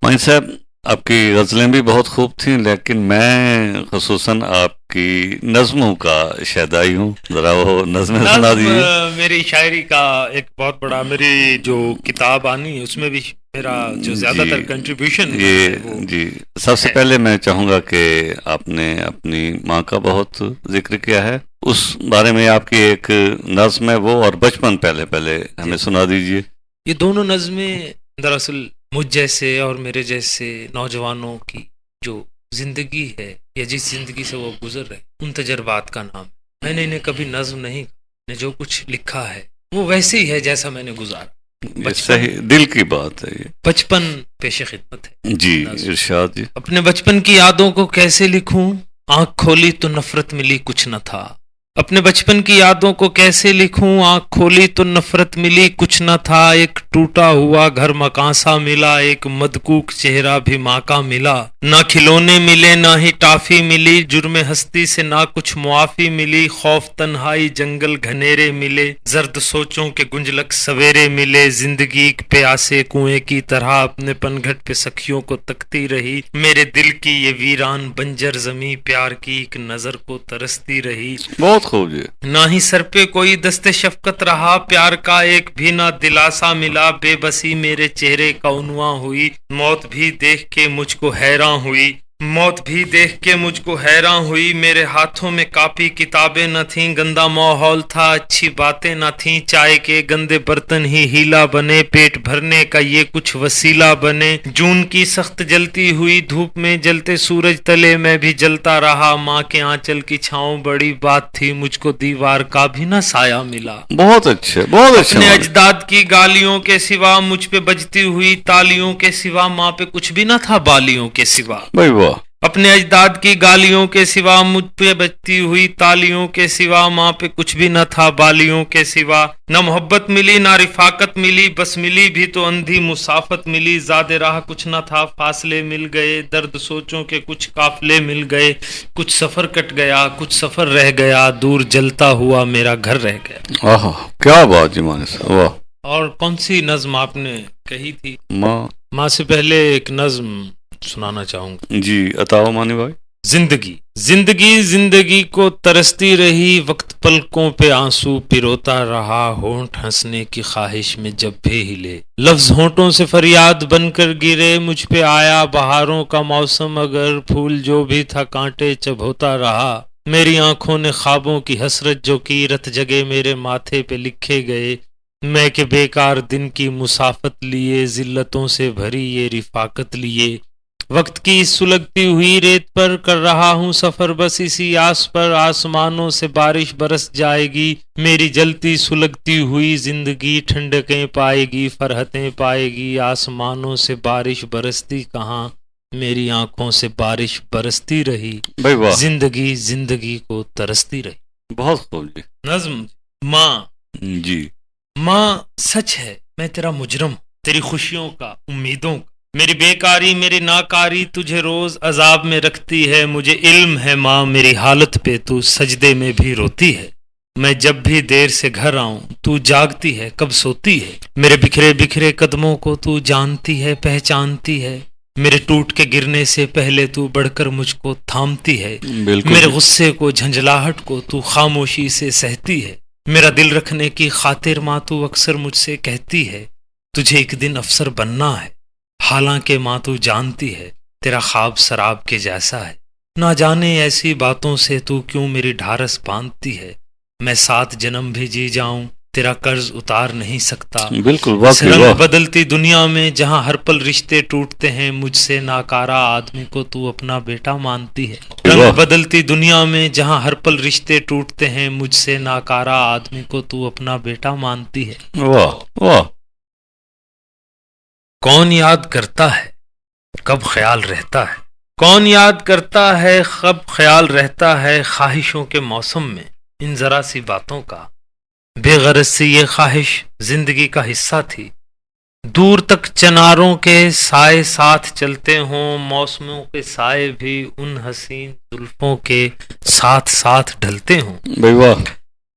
معین صاحب آپ کی غزلیں بھی بہت خوب تھیں، لیکن میں خصوصاً آپ کی نظموں کا شیدائی ہوں، ذرا وہ نظمیں سنا دیجیے۔ میری شاعری کا ایک بہت بڑا، میری جو کتاب آنی ہے اس میں بھی میرا جو زیادہ تر کنٹریبیوشن جی سب سے پہلے میں چاہوں گا کہ آپ نے اپنی ماں کا بہت ذکر کیا ہے، اس بارے میں آپ کی ایک نظم ہے وہ، اور بچپن پہلے ہمیں سنا دیجیے۔ یہ دونوں نظمیں دراصل مجھ جیسے اور میرے جیسے نوجوانوں کی جو زندگی ہے یا جس زندگی سے وہ گزر رہے ان تجربات کا نام ہے۔ میں نے انہیں کبھی نظم نہیں، میں نے جو کچھ لکھا ہے وہ ویسے ہی ہے جیسا میں نے گزارا۔ صحیح دل کی بات ہے یہ، بچپن پیش خدمت ہے۔ جی ارشاد جی۔ اپنے بچپن کی یادوں کو کیسے لکھوں، آنکھ کھولی تو نفرت ملی کچھ نہ تھا۔ اپنے بچپن کی یادوں کو کیسے لکھوں، آنکھ کھولی تو نفرت ملی کچھ نہ تھا۔ ایک ٹوٹا ہوا گھر مکان سا ملا، ایک مدکوک چہرہ بھی ماں کا ملا۔ نہ کھلونے ملے نہ ہی ٹافی ملی، جرم ہستی سے نہ کچھ معافی ملی۔ خوف تنہائی جنگل گھنیرے ملے، زرد سوچوں کے گنجلک سویرے ملے۔ زندگی ایک پیاسے کنویں کی طرح اپنے پنگھٹ پہ سکھیوں کو تکتی رہی۔ میرے دل کی یہ ویران بنجر زمیں پیار کی ایک نظر کو ترستی رہی۔ بہت خوب جی۔ نہ ہی سر پہ کوئی دست شفقت رہا، پیار کا ایک بھی نہ دلاسا ملا۔ بے بسی میرے چہرے کا عنواں ہوئی، موت بھی دیکھ کے مجھ کو حیراں ہوئی۔ موت بھی دیکھ کے مجھ کو حیراں ہوئی۔ میرے ہاتھوں میں کاپی کتابیں نہ تھیں، گندا ماحول تھا، اچھی باتیں نہ تھیں۔ چائے کے گندے برتن ہی ہیلا بنے، پیٹ بھرنے کا یہ کچھ وسیلہ بنے۔ جون کی سخت جلتی ہوئی دھوپ میں جلتے سورج تلے میں بھی جلتا رہا۔ ماں کے آنچل کی چھاؤں بڑی بات تھی، مجھ کو دیوار کا بھی نہ سایہ ملا۔ بہت اچھے بہت اچھے۔ اپنے اجداد کی گالیوں کے سوا، مجھ پہ بجتی ہوئی تالیوں کے سوا، ماں پہ کچھ بھی نہ تھا بالیوں کے سوا۔ بھائی واہ۔ اپنے اجداد کی گالیوں کے سوا، مجھ پہ بجتی ہوئی تالیوں کے سوا، ماں پہ کچھ بھی نہ تھا بالیوں کے سوا۔ نہ محبت ملی نہ رفاقت ملی، بس ملی بھی تو اندھی مسافت ملی۔ زاد راہ کچھ نہ تھا، فاصلے مل گئے، درد سوچوں کے کچھ قافلے مل گئے۔ کچھ سفر کٹ گیا کچھ سفر رہ گیا، دور جلتا ہوا میرا گھر رہ گیا۔ آہا کیا بات جی ماں صاحب، واہ۔ اور کون سی نظم آپ نے کہی تھی؟ ماں سے پہلے ایک نظم سنانا چاہوں گا جی، عطاؤ مانی بھائی۔ زندگی زندگی زندگی کو ترستی رہی، وقت پلکوں پہ آنسو پروتا رہا۔ ہونٹ ہنسنے کی خواہش میں جب بھی ہلے، لفظ ہونٹوں سے فریاد بن کر گرے۔ مجھ پہ آیا بہاروں کا موسم، اگر پھول جو بھی تھا کانٹے چبھوتا رہا۔ میری آنکھوں نے خوابوں کی حسرت جو کی، رت جگہ میرے ماتھے پہ لکھے گئے۔ میں کہ بیکار دن کی مسافت لیے، ذلتوں سے بھری یہ رفاقت لیے۔ وقت کی سلگتی ہوئی ریت پر کر رہا ہوں سفر، بس اسی آس پر آسمانوں سے بارش برس جائے گی۔ میری جلتی سلگتی ہوئی زندگی ٹھنڈکیں پائے گی، فرحتیں پائے گی۔ آسمانوں سے بارش برستی کہاں، میری آنکھوں سے بارش برستی رہی۔ زندگی زندگی کو ترستی رہی۔ بہت خوب جی۔ نظم ماں جی۔ ماں سچ ہے میں تیرا مجرم ہوں، تیری خوشیوں کا امیدوں کا۔ میری بیکاری میری ناکاری تجھے روز عذاب میں رکھتی ہے۔ مجھے علم ہے ماں میری حالت پہ تو سجدے میں بھی روتی ہے۔ میں جب بھی دیر سے گھر آؤں تو جاگتی ہے کب سوتی ہے۔ میرے بکھرے بکھرے قدموں کو تو جانتی ہے پہچانتی ہے۔ میرے ٹوٹ کے گرنے سے پہلے تو بڑھ کر مجھ کو تھامتی ہے۔ میرے غصے کو جھنجھلاہٹ کو تو خاموشی سے سہتی ہے۔ میرا دل رکھنے کی خاطر ماں تو اکثر مجھ سے کہتی ہے، تجھے ایک دن افسر بننا ہے۔ حالانکہ ماں تو جانتی ہے تیرا خواب سراب کے جیسا ہے۔ نہ جانے ایسی باتوں سے تو کیوں میری ڈھارس باندھتی ہے۔ میں 7 جنم بھی جی جاؤں تیرا قرض اتار نہیں سکتا۔ بالکل اس رنگ بدلتی دنیا میں جہاں ہر پل رشتے ٹوٹتے ہیں، مجھ سے ناکارہ آدمی کو تو اپنا بیٹا مانتی ہے۔ رنگ بدلتی دنیا میں جہاں ہر پل رشتے ٹوٹتے ہیں، مجھ سے ناکارہ آدمی کو تو اپنا بیٹا مانتی ہے۔ واہ واہ۔ کون یاد کرتا ہے کب خیال رہتا ہے، کون یاد کرتا ہے کب خیال رہتا ہے۔ خواہشوں کے موسم میں ان ذرا سی باتوں کا، بے غرض سی یہ خواہش زندگی کا حصہ تھی۔ دور تک چناروں کے سائے ساتھ چلتے ہوں، موسموں کے سائے بھی ان حسین زلفوں کے ساتھ ساتھ ڈھلتے ہوں۔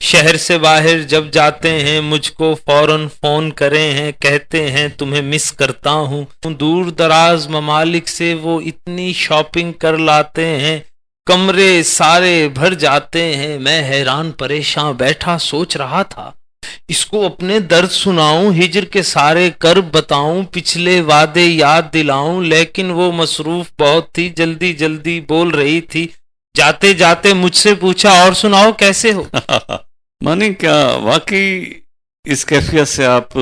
شہر سے باہر جب جاتے ہیں مجھ کو فوراً فون کرے ہیں، کہتے ہیں تمہیں مس کرتا ہوں. دور دراز ممالک سے وہ اتنی شاپنگ کر لاتے ہیں، کمرے سارے بھر جاتے ہیں. میں حیران پریشان بیٹھا سوچ رہا تھا اس کو اپنے درد سناؤں، ہجر کے سارے کرب بتاؤں، پچھلے وعدے یاد دلاؤں، لیکن وہ مصروف بہت تھی، جلدی جلدی بول رہی تھی. جاتے جاتے مجھ سے پوچھا اور سناؤ کیسے ہو. مانی کیا واقعی اس کیفیت سے آپ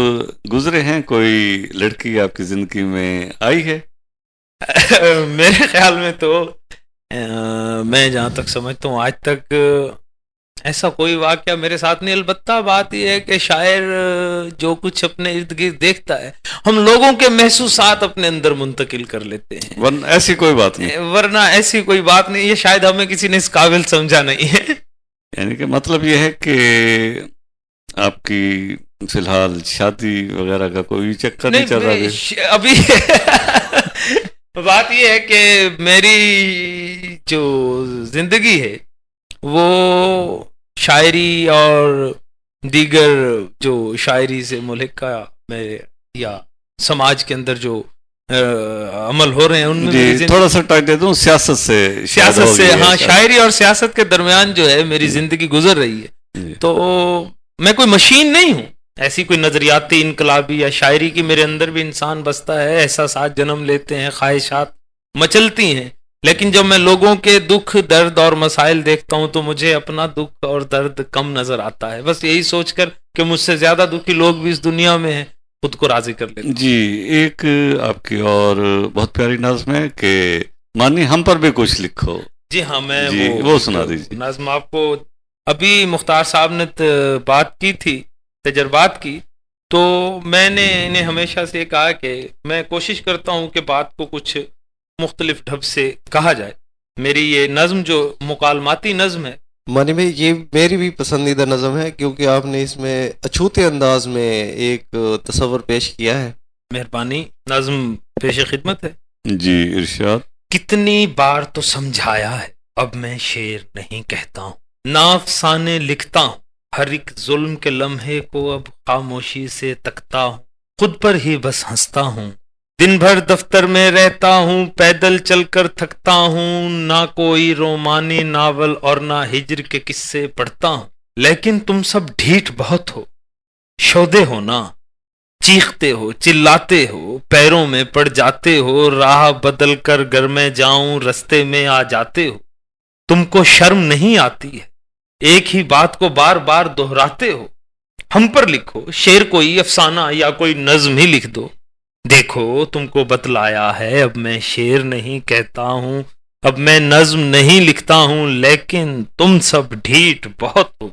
گزرے ہیں؟ کوئی لڑکی آپ کی زندگی میں آئی ہے؟ میرے خیال میں تو میں جہاں تک سمجھتا ہوں آج تک ایسا کوئی واقعہ میرے ساتھ نہیں. البتہ بات یہ ہے کہ شاعر جو کچھ اپنے ارد گرد دیکھتا ہے ہم لوگوں کے محسوسات اپنے اندر منتقل کر لیتے ہیں، ورنہ ایسی کوئی بات نہیں. ورنہ ایسی کوئی بات نہیں. یہ شاید ہمیں کسی نے اس قابل سمجھا نہیں ہے. یعنی کہ مطلب یہ ہے کہ آپ کی فی الحال شادی وغیرہ کا کوئی چکر نہیں چل رہا ہے ابھی. بات یہ ہے کہ میری جو زندگی ہے وہ شاعری اور دیگر جو شاعری سے ملحقہ میں یا سماج کے اندر جو عمل ہو رہے ہیں ان میں تھوڑا سا ٹائٹ دے دوں، سیاست سے ہاں، شاعری اور سیاست کے درمیان جو ہے میری زندگی گزر رہی ہے. تو میں کوئی مشین نہیں ہوں، ایسی کوئی نظریاتی انقلابی یا شاعری کی میرے اندر بھی انسان بستا ہے، احساسات جنم لیتے ہیں، خواہشات مچلتی ہیں. لیکن جب میں لوگوں کے دکھ درد اور مسائل دیکھتا ہوں تو مجھے اپنا دکھ اور درد کم نظر آتا ہے. بس یہی سوچ کر کہ مجھ سے زیادہ دکھی لوگ بھی اس دنیا میں ہیں خود کو راضی کر لیتا ہوں. جی ایک آپ کی اور بہت پیاری نظم ہے کہ مانی ہم پر بھی کچھ لکھو. جی ہاں، میں وہ سنا دیجیے. نظم آپ کو ابھی مختار صاحب نے بات کی تھی تجربات کی، تو میں نے انہیں ہمیشہ سے کہا کہ میں کوشش کرتا ہوں کہ بات کو کچھ مختلف ڈھب سے کہا جائے. میری یہ نظم جو مکالماتی نظم ہے مانی بھائی، یہ میری بھی پسندیدہ نظم ہے کیونکہ آپ نے اس میں اچھوتے انداز میں ایک تصور پیش کیا ہے. مہربانی. نظم پیش خدمت ہے. جی ارشاد. کتنی بار تو سمجھایا ہے اب میں شعر نہیں کہتا ہوں، نافسانے لکھتا ہوں، ہر ایک ظلم کے لمحے کو اب خاموشی سے تکتا ہوں، خود پر ہی بس ہنستا ہوں، دن بھر دفتر میں رہتا ہوں، پیدل چل کر تھکتا ہوں، نہ کوئی رومانی ناول اور نہ ہجر کے قصے پڑھتا ہوں. لیکن تم سب ڈھیٹ بہت ہو، شودے ہو نا، چیختے ہو، چلاتے ہو، پیروں میں پڑ جاتے ہو، راہ بدل کر گھر میں جاؤں رستے میں آ جاتے ہو. تم کو شرم نہیں آتی ہے، ایک ہی بات کو بار بار دہراتے ہو. ہم پر لکھو، شعر کوئی افسانہ یا کوئی نظم ہی لکھ دو. دیکھو تم کو بتلایا ہے اب میں شعر نہیں کہتا ہوں، اب میں نظم نہیں لکھتا ہوں، لیکن تم سب ڈھیٹ بہت ہو.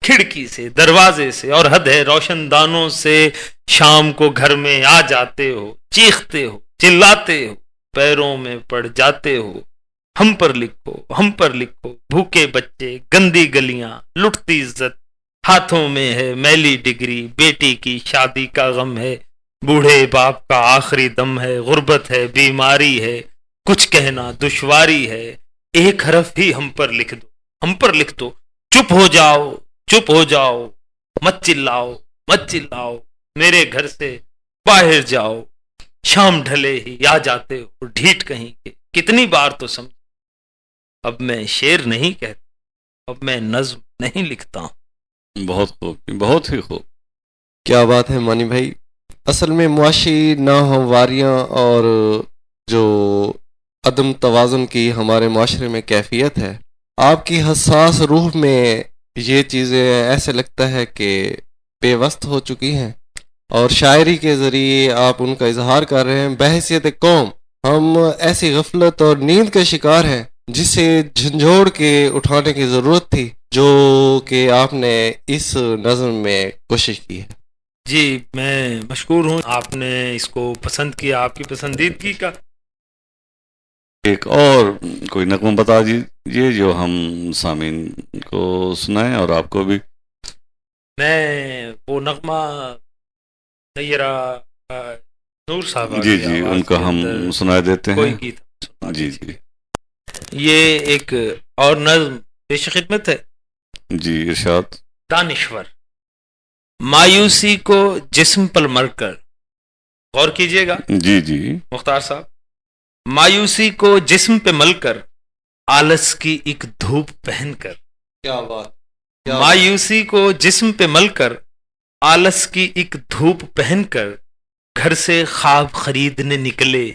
کھڑکی سے، دروازے سے اور حد ہے روشن دانوں سے شام کو گھر میں آ جاتے ہو، چیختے ہو، چلاتے ہو، پیروں میں پڑ جاتے ہو. ہم پر لکھو، ہم پر لکھو، بھوکے بچے، گندی گلیاں، لٹتی عزت، ہاتھوں میں ہے میلی ڈگری، بیٹی کی شادی کا غم ہے، بوڑھے باپ کا آخری دم ہے، غربت ہے، بیماری ہے، کچھ کہنا دشواری ہے. ایک حرف ہی ہم پر لکھ دو، ہم پر لکھ دو. چپ ہو جاؤ، چپ ہو جاؤ، مت چلاؤ، مت چلاؤ، میرے گھر سے باہر جاؤ، شام ڈھلے ہی آ جاتے ہو، ڈھیٹ کہیں کے. کتنی بار تو سمجھ، اب میں شعر نہیں کہتا، اب میں نظم نہیں لکھتا ہوں. بہت خوب، بہت ہی خوب. کیا بات ہے مانی بھائی. اصل میں معاشی ناہمواریاں اور جو عدم توازن کی ہمارے معاشرے میں کیفیت ہے، آپ کی حساس روح میں یہ چیزیں ایسے لگتا ہے کہ پیوست ہو چکی ہیں، اور شاعری کے ذریعے آپ ان کا اظہار کر رہے ہیں. بحیثیت قوم ہم ایسی غفلت اور نیند کا شکار ہیں جسے جھنجھوڑ کے اٹھانے کی ضرورت تھی، جو کہ آپ نے اس نظم میں کوشش کی ہے. جی میں مشکور ہوں، آپ نے اس کو پسند کیا، آپ کی پسندیدگی کا. ایک اور کوئی نغمہ بتا دیجیے جو ہم سامعین کو سنائیں اور آپ کو بھی. میں وہ نغمہ سیرہ نور صاحب جی جی ان کا ہم سنا دیتے ہیں. کوئی گیت جی جی. یہ ایک اور نظم پیش خدمت ہے. جی ارشاد. دانشور. مایوسی کو جسم پر مل کر، غور کیجئے گا جی جی مختار صاحب، مایوسی کو جسم پہ مل کر، آلس کی ایک دھوپ پہن کر. کیا بات. مایوسی کو جسم پہ مل کر، آلس کی ایک دھوپ پہن کر، گھر سے خواب خریدنے نکلے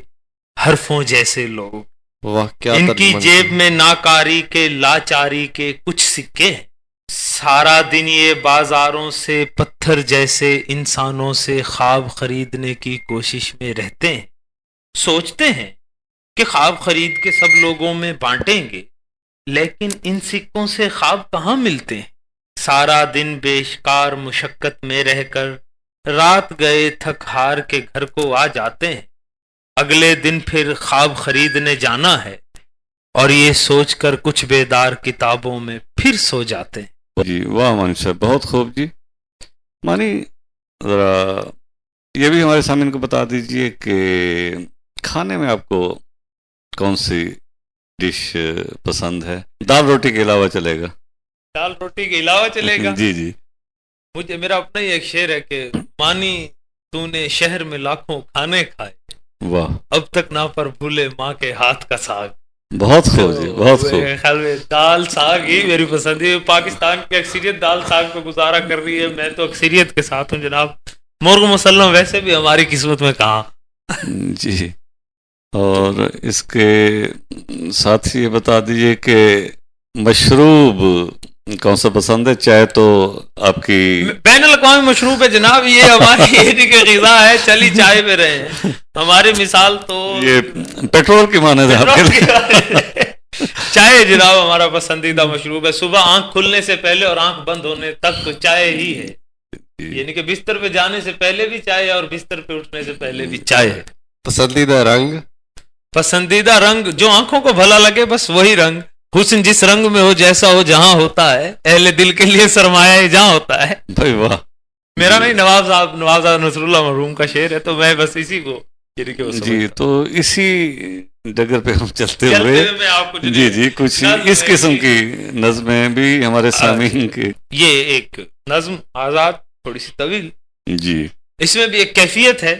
حرفوں جیسے لوگ. واہ کیا ان کی ترجمہ جیب میں ناکاری کے لاچاری کے کچھ سکے ہیں. سارا دن یہ بازاروں سے پتھر جیسے انسانوں سے خواب خریدنے کی کوشش میں رہتے ہیں. سوچتے ہیں کہ خواب خرید کے سب لوگوں میں بانٹیں گے، لیکن ان سکوں سے خواب کہاں ملتے ہیں. سارا دن بیشکار مشقت میں رہ کر رات گئے تھک ہار کے گھر کو آ جاتے ہیں. اگلے دن پھر خواب خریدنے جانا ہے اور یہ سوچ کر کچھ بیدار کتابوں میں پھر سو جاتے ہیں. جی واہ مانی صاحب بہت خوب. جی مانی ذرا یہ بھی ہمارے سامعین کو بتا دیجئے کہ کھانے میں آپ کو کون سی ڈش پسند ہے؟ دال روٹی کے علاوہ چلے گا؟ دال روٹی کے علاوہ چلے گا. جی جی مجھے میرا اپنا ہی ایک شعر ہے کہ مانی تو نے شہر میں لاکھوں کھانے کھائے، واہ اب تک نہ پر بھولے ماں کے ہاتھ کا ساگ. بہت خوب جی بہت خوب. میرے خیال میں دال ساگ ہی میری پسند ہے. پاکستان کی اکثریت دال ساگ پہ گزارا کر رہی ہے، میں تو اکثریت کے ساتھ ہوں جناب. مرغ مسلم ویسے بھی ہماری قسمت میں کہاں. جی اور اس کے ساتھ ہی یہ بتا دیجئے کہ مشروب کون سا پسند ہے؟ چائے تو آپ کی بین الاقوامی مشروب ہے جناب، یہ ہماری ایک غذا ہے. چلی چائے پہ رہے ہیں، ہماری مثال تو یہ پیٹرول کی مانند ہے آپ کے لیے. چائے جناب ہمارا پسندیدہ مشروب ہے. صبح آنکھ کھلنے سے پہلے اور آنکھ بند ہونے تک چائے ہی ہے. یعنی کہ بستر پہ جانے سے پہلے بھی چائے اور بستر پہ اٹھنے سے پہلے بھی چائے ہے. پسندیدہ رنگ؟ پسندیدہ رنگ جو آنکھوں کو بھلا لگے بس وہی رنگ. حسن جس رنگ میں ہو جیسا ہو جہاں ہوتا ہے، اہل دل کے لیے سرمایہ جہاں ہوتا ہے. بھائی واہ. میرا نہیں نواب صاحب نصر اللہ مرحوم کا شعر ہے، تو میں بس اسی کو جی تو اسی ڈگر پہ ہم چلتے ہوئے میں آپ کو جی جی کچھ اس قسم کی نظمیں بھی ہمارے سامعین کے. یہ ایک نظم آزاد تھوڑی سی طویل، جی اس میں بھی ایک کیفیت ہے،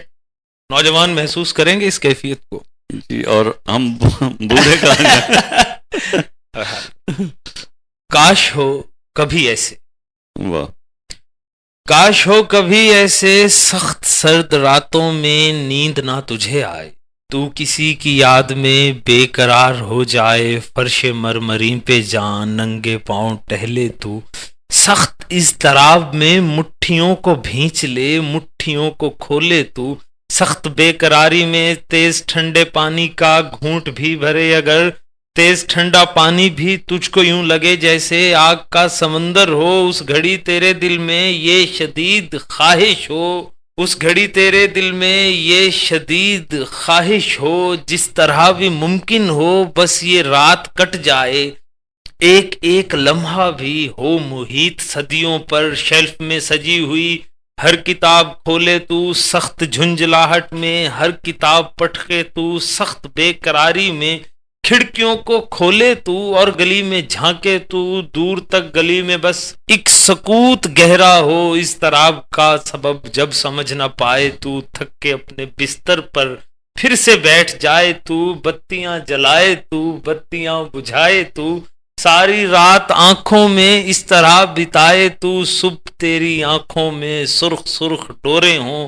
نوجوان محسوس کریں گے اس کیفیت کو. جی اور ہم بوڑھے کہاں جائیں. کاش ہو کبھی ایسے، واہ کاش ہو کبھی ایسے سخت سرد راتوں میں نیند نہ تجھے آئے. تو کسی کی یاد میں بے قرار ہو جائے، فرش مرمرین پہ جان ننگے پاؤں ٹہلے تو. سخت اضطراب میں مٹھیوں کو بھینچ لے، مٹھیوں کو کھولے تو. سخت بے قراری میں تیز ٹھنڈے پانی کا گھونٹ بھی بھرے اگر، تیز ٹھنڈا پانی بھی تجھ کو یوں لگے جیسے آگ کا سمندر ہو. اس گھڑی تیرے دل میں یہ شدید خواہش ہو، اس گھڑی تیرے دل میں یہ شدید خواہش ہو، جس طرح بھی ممکن ہو بس یہ رات کٹ جائے. ایک ایک لمحہ بھی ہو محیط صدیوں پر شیلف میں سجی ہوئی. ہر کتاب کھولے تو سخت جھنجھلاہٹ میں، ہر کتاب پٹھے تو سخت بے قراری میں. کھڑکیوں کو کھولے تو اور گلی میں جھانکے تو، دور تک گلی میں بس ایک سکوت گہرا ہو. اضطراب کا سبب جب سمجھ نہ پائے تو، تھک کے اپنے بستر پر پھر سے بیٹھ جائے تو. بتیاں جلائے تو بتیاں بجھائے تو، ساری رات آنکھوں میں اس طرح بتائے تو. صبح تیری آنکھوں میں سرخ سرخ ڈورے ہوں،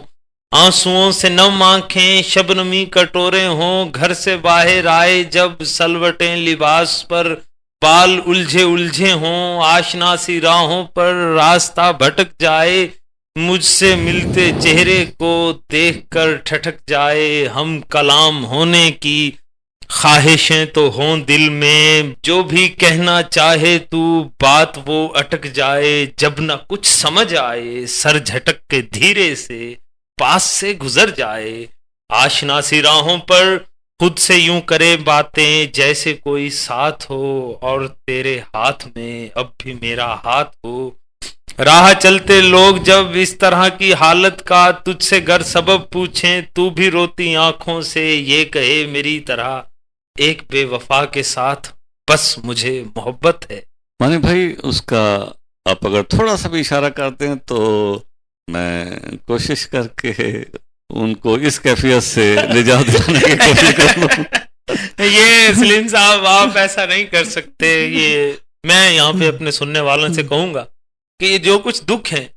آنسوؤں سے نم آنکھیں شبنمی کٹورے ہوں. گھر سے باہر آئے جب سلوٹیں لباس پر، بال الجھے الجھے ہوں. آشنا سی راہوں پر راستہ بھٹک جائے، مجھ سے ملتے چہرے کو دیکھ کر ٹھٹک جائے. ہم کلام ہونے کی خواہشیں تو ہوں دل میں، جو بھی کہنا چاہے تو بات وہ اٹک جائے. جب نہ کچھ سمجھ آئے سر جھٹک کے دھیرے سے پاس سے گزر جائے. آشنا سی راہوں پر خود سے یوں کرے باتیں جیسے کوئی ساتھ ہو، اور تیرے ہاتھ میں اب بھی میرا ہاتھ ہو. راہ چلتے لوگ جب اس طرح کی حالت کا تجھ سے گر سبب پوچھیں، تو بھی روتی آنکھوں سے یہ کہے میری طرح ایک بے وفا کے ساتھ بس مجھے محبت ہے. مانی بھائی اس کا آپ اگر تھوڑا سا بھی اشارہ کرتے ہیں تو میں کوشش کر کے ان کو اس کیفیت سے نجات دلانے کی کوشش کر لوں. یہ سلیم صاحب آپ ایسا نہیں کر سکتے. یہ میں یہاں پہ اپنے سننے والوں سے کہوں گا کہ یہ جو کچھ دکھ ہیں،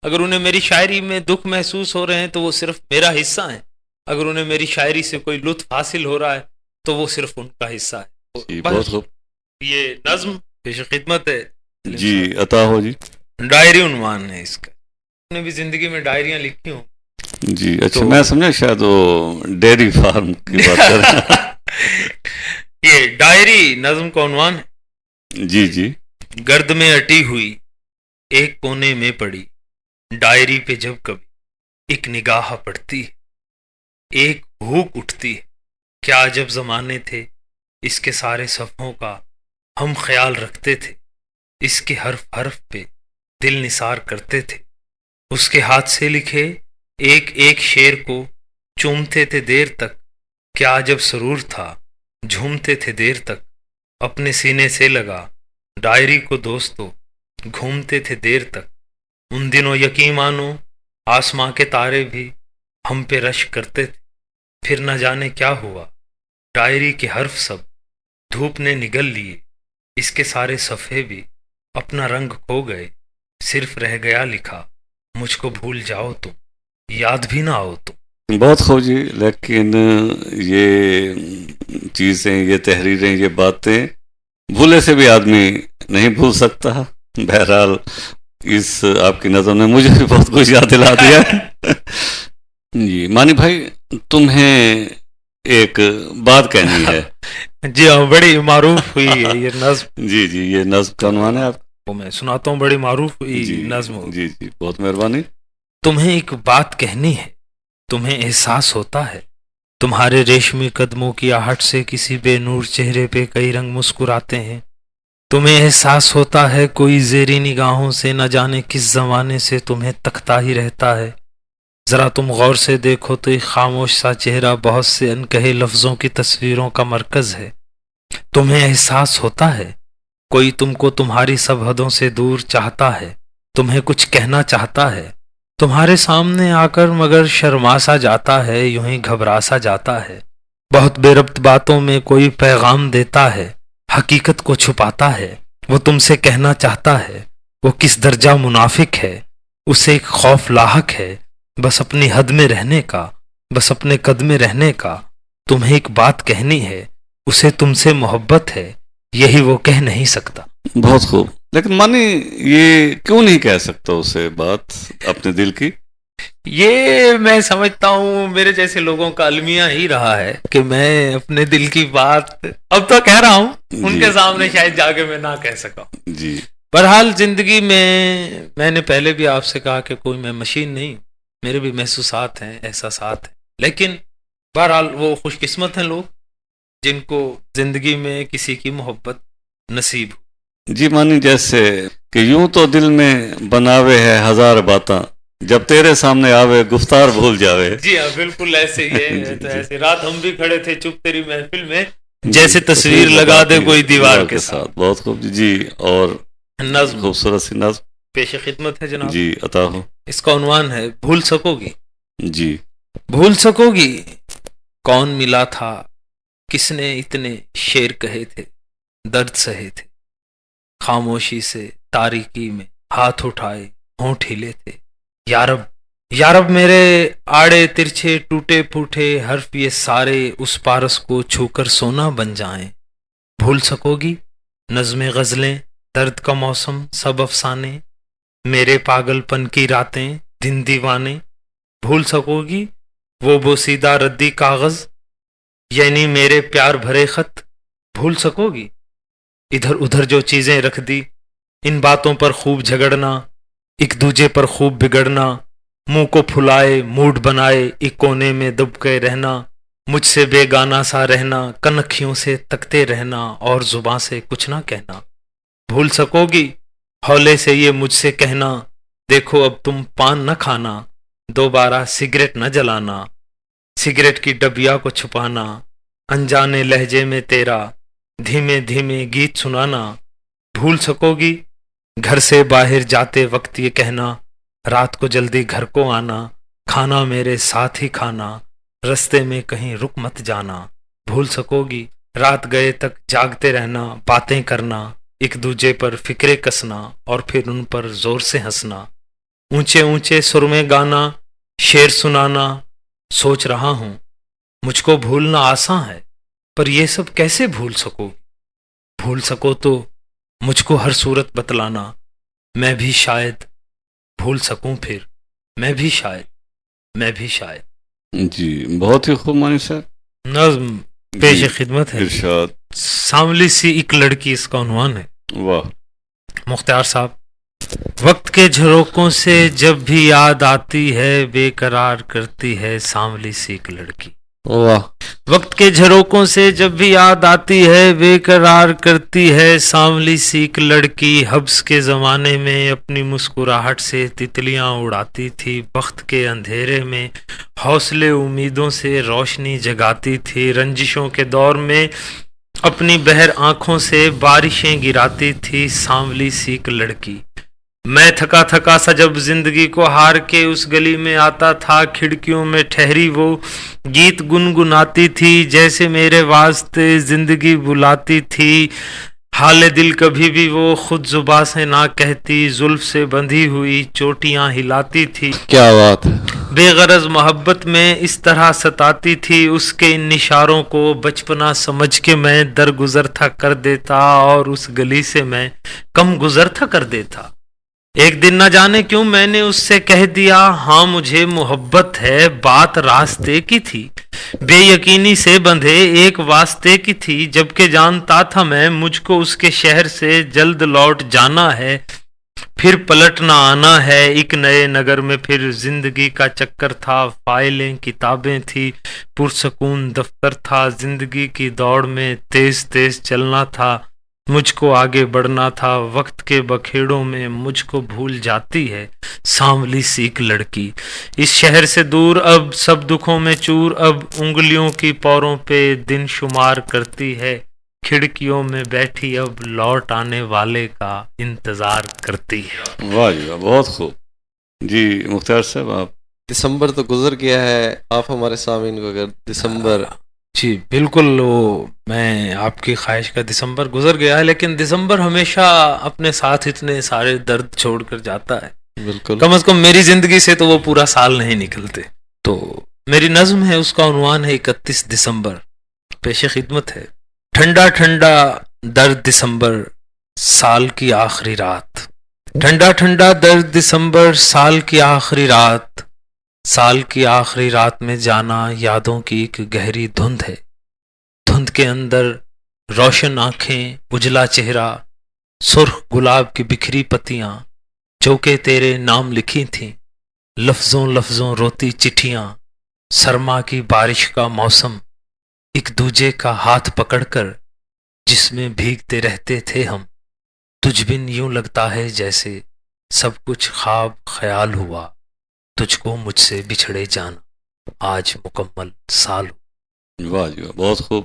اگر انہیں میری شاعری میں دکھ محسوس ہو رہے ہیں تو وہ صرف میرا حصہ ہے. اگر انہیں میری شاعری سے کوئی لطف حاصل ہو رہا ہے تو وہ صرف ان کا حصہ ہے. جی بہت خوب. یہ نظم پیش خدمت ہے. جی عطا ہو جی. ڈائری عنوان ہے اس کا. نے بھی زندگی میں ڈائریاں لکھی ہوں. جی اچھا میں سمجھا شاید وہ ڈیری فارم کی بات کر رہے ہیں. یہ ڈائری نظم کا عنوان ہے. جی جی. گرد میں اٹی ہوئی ایک کونے میں پڑی ڈائری پہ جب کبھی ایک نگاہ پڑتی ہے ایک بھوک اٹھتی ہے. کیا عجب زمانے تھے اس کے سارے صفحوں کا ہم خیال رکھتے تھے. اس کے حرف حرف پہ دل نثار کرتے تھے. اس کے ہاتھ سے لکھے ایک ایک شعر کو چومتے تھے دیر تک. کیا عجب سرور تھا جھومتے تھے دیر تک. اپنے سینے سے لگا ڈائری کو دوستو گھومتے تھے دیر تک. ان دنوں یقین مانو آسماں کے تارے بھی ہم پہ رش کرتے تھے. پھر نہ جانے کیا ہوا ڈائری کے حرف سب دھوپ نے نگل لیے. اس کے سارے صفحے بھی اپنا رنگ کھو گئے. صرف رہ گیا لکھا مجھ کو بھول جاؤ تم یاد بھی نہ آؤ تم. بہت خوب جی. لیکن یہ چیزیں یہ تحریریں یہ باتیں بھولے سے بھی آدمی نہیں بھول سکتا. بہرحال اس آپ کی نظر نے مجھے بھی بہت کچھ یاد دلا دیا. جی مانی بھائی تمہیں ایک بات کہنی ہے. جی ہاں بڑی معروف ہوئی ہے یہ نظم. جی جی یہ نظم کا عنوان ہے آپ کو میں سناتا ہوں. بڑی معروف ہوئی نظم. جی جی بہت مہربانی. تمہیں ایک بات کہنی ہے تمہیں احساس ہوتا ہے تمہارے ریشمی قدموں کی آہٹ سے کسی بے نور چہرے پہ کئی رنگ مسکراتے ہیں. تمہیں احساس ہوتا ہے کوئی زیری نگاہوں سے نہ جانے کس زمانے سے تمہیں تکتا ہی رہتا ہے. ذرا تم غور سے دیکھو تو ایک خاموش سا چہرہ بہت سے انکہے لفظوں کی تصویروں کا مرکز ہے. تمہیں احساس ہوتا ہے کوئی تم کو تمہاری سب حدوں سے دور چاہتا ہے. تمہیں کچھ کہنا چاہتا ہے تمہارے سامنے آ کر مگر شرما سا جاتا ہے یوں ہی گھبرا سا جاتا ہے. بہت بے ربط باتوں میں کوئی پیغام دیتا ہے حقیقت کو چھپاتا ہے. وہ تم سے کہنا چاہتا ہے وہ کس درجہ منافق ہے. اسے ایک خوف لاحق ہے بس اپنی حد میں رہنے کا بس اپنے قد میں رہنے کا. تمہیں ایک بات کہنی ہے اسے تم سے محبت ہے یہی وہ کہہ نہیں سکتا. بہت خوب. لیکن مانی یہ کیوں نہیں کہہ سکتا اسے بات اپنے دل کی؟ یہ میں سمجھتا ہوں میرے جیسے لوگوں کا المیہ ہی رہا ہے کہ میں اپنے دل کی بات اب تو کہہ رہا ہوں ان کے سامنے شاید جا کے میں نہ کہہ سکا. جی بہرحال زندگی میں نے پہلے بھی آپ سے کہا کہ کوئی میں مشین نہیں. میرے بھی محسوسات ہیں احساسات ہیں. لیکن بہرحال وہ خوش قسمت ہیں لوگ جن کو زندگی میں کسی کی محبت نصیب ہو. جی مانی جیسے کہ یوں تو دل میں بناوے ہے ہزار باتاں جب تیرے سامنے آوے گفتار بھول جاوے. جی ہاں بالکل ایسے ہی ہے. تو ایسے رات ہم بھی کھڑے تھے چپ تیری محفل میں جیسے تصویر لگا دے کوئی دیوار کے ساتھ. بہت خوب جی. اور نظم خوبصورت سی نظم پیش خدمت ہے جناب. جی عطا ہو. اس کا عنوان ہے بھول سکو گی. جی بھول سکو گی کون ملا تھا کس نے اتنے شعر کہے تھے درد سہے تھے خاموشی سے تاریکی میں ہاتھ اٹھائے ہونٹ ہلے تھے. یارب میرے آڑے ترچھے ٹوٹے پھوٹے حرف یہ سارے اس پارس کو چھو کر سونا بن جائیں. بھول سکو گی نظمیں غزلیں درد کا موسم سب افسانے میرے پاگل پن کی راتیں دن دیوانے. بھول سکو گی وہ بوسیدہ ردی کاغذ یعنی میرے پیار بھرے خط. بھول سکو گی ادھر ادھر جو چیزیں رکھ دی ان باتوں پر خوب جھگڑنا ایک دوجے پر خوب بگڑنا منہ کو پھلائے موڈ بنائے ایک کونے میں دب کے رہنا مجھ سے بے گانا سا رہنا کنکھیوں سے تکتے رہنا اور زباں سے کچھ نہ کہنا. بھول سکو گی ہولے سے یہ مجھ سے کہنا دیکھو اب تم پان نہ کھانا دوبارہ سگریٹ نہ جلانا سگریٹ کی ڈبیا کو چھپانا انجانے لہجے میں تیرا دھیمے دھیمے گیت سنانا. بھول سکو گی گھر سے باہر جاتے وقت یہ کہنا رات کو جلدی گھر کو آنا، کھانا میرے ساتھ ہی کھانا، رستے میں کہیں رک مت جانا، بھول سکو گی رات گئے تک جاگتے رہنا، باتیں کرنا، ایک دوجے پر فکرے کسنا اور پھر ان پر زور سے ہنسنا، اونچے اونچے سر میں گانا، شعر سنانا، سوچ رہا ہوں مجھ کو بھولنا آسان ہے پر یہ سب کیسے بھول سکو، بھول سکو تو مجھ کو ہر صورت بتلانا، میں بھی شاید بھول سکوں، پھر میں بھی شاید جی بہت ہی خوب مانی صاحب، نظم پیش خدمت ہے، ارشاد۔ سانولی سی ایک لڑکی اس کا عنوان ہے۔ واہ، مختار صاحب، وقت کے جھروکوں سے جب بھی یاد آتی ہے بے قرار کرتی ہے سانولی سی ایک لڑکی، واہ، وقت کے جھروکوں سے جب بھی یاد آتی ہے بے قرار کرتی ہے سانولی سی ایک لڑکی، حبس کے زمانے میں اپنی مسکراہٹ سے تتلیاں اڑاتی تھی، بخت کے اندھیرے میں حوصلے امیدوں سے روشنی جگاتی تھی، رنجشوں کے دور میں اپنی بہر آنکھوں سے بارشیں گراتی تھی سانولی سی ایک لڑکی۔ میں تھکا تھکا سا جب زندگی کو ہار کے اس گلی میں آتا تھا، کھڑکیوں میں ٹھہری وہ گیت گنگناتی تھی، جیسے میرے واسطے زندگی بلاتی تھی، حال دل کبھی بھی وہ خود زباں سے نہ کہتی، زلف سے بندھی ہوئی چوٹیاں ہلاتی تھی، کیا بات ہے، بے غرض محبت میں اس طرح ستاتی تھی، اس کے ان اشاروں کو بچپنا سمجھ کے میں درگزر تھا کر دیتا اور اس گلی سے میں کم گزر تھا کر دیتا۔ ایک دن نہ جانے کیوں میں نے اس سے کہہ دیا ہاں مجھے محبت ہے، بات راستے کی تھی، بے یقینی سے بندھے ایک واسطے کی تھی، جبکہ جانتا تھا میں مجھ کو اس کے شہر سے جلد لوٹ جانا ہے، پھر پلٹ نہ آنا ہے ایک نئے نگر میں، پھر زندگی کا چکر تھا، فائلیں کتابیں تھی، پرسکون دفتر تھا، زندگی کی دوڑ میں تیز تیز چلنا تھا، مجھ کو آگے بڑھنا تھا، وقت کے بکھیڑوں میں مجھ کو بھول جاتی ہے سانولی سی ایک لڑکی، اس شہر سے دور اب سب دکھوں میں چور، اب انگلیوں کی پوروں پہ دن شمار کرتی ہے، کھڑکیوں میں بیٹھی اب لوٹ آنے والے کا انتظار کرتی ہے۔ واہ جی واہ، بہت خوب۔ جی مختار صاحب آپ۔ دسمبر تو گزر گیا ہے، آپ ہمارے سامعین کو اگر دسمبر، جی بالکل، وہ میں آپ کی خواہش کا دسمبر گزر گیا ہے، لیکن دسمبر ہمیشہ اپنے ساتھ اتنے سارے درد چھوڑ کر جاتا ہے، بالکل، کم از کم میری زندگی سے تو وہ پورا سال نہیں نکلتے۔ تو میری نظم ہے، اس کا عنوان ہے 31 دسمبر، پیش خدمت ہے۔ ٹھنڈا ٹھنڈا درد دسمبر، سال کی آخری رات، ٹھنڈا ٹھنڈا درد دسمبر، سال کی آخری رات، سال کی آخری رات میں جانا یادوں کی ایک گہری دھند ہے، دھند کے اندر روشن آنکھیں، اجلا چہرہ، سرخ گلاب کی بکھری پتیاں جو کہ تیرے نام لکھی تھیں، لفظوں لفظوں روتی چٹھیاں، سرما کی بارش کا موسم، ایک دوجے کا ہاتھ پکڑ کر جس میں بھیگتے رہتے تھے ہم، تجھ بن یوں لگتا ہے جیسے سب کچھ خواب خیال ہوا، تجھ کو مجھ سے بچھڑے جانا آج مکمل سال ہوا۔ واہ جی واہ، بہت خوب۔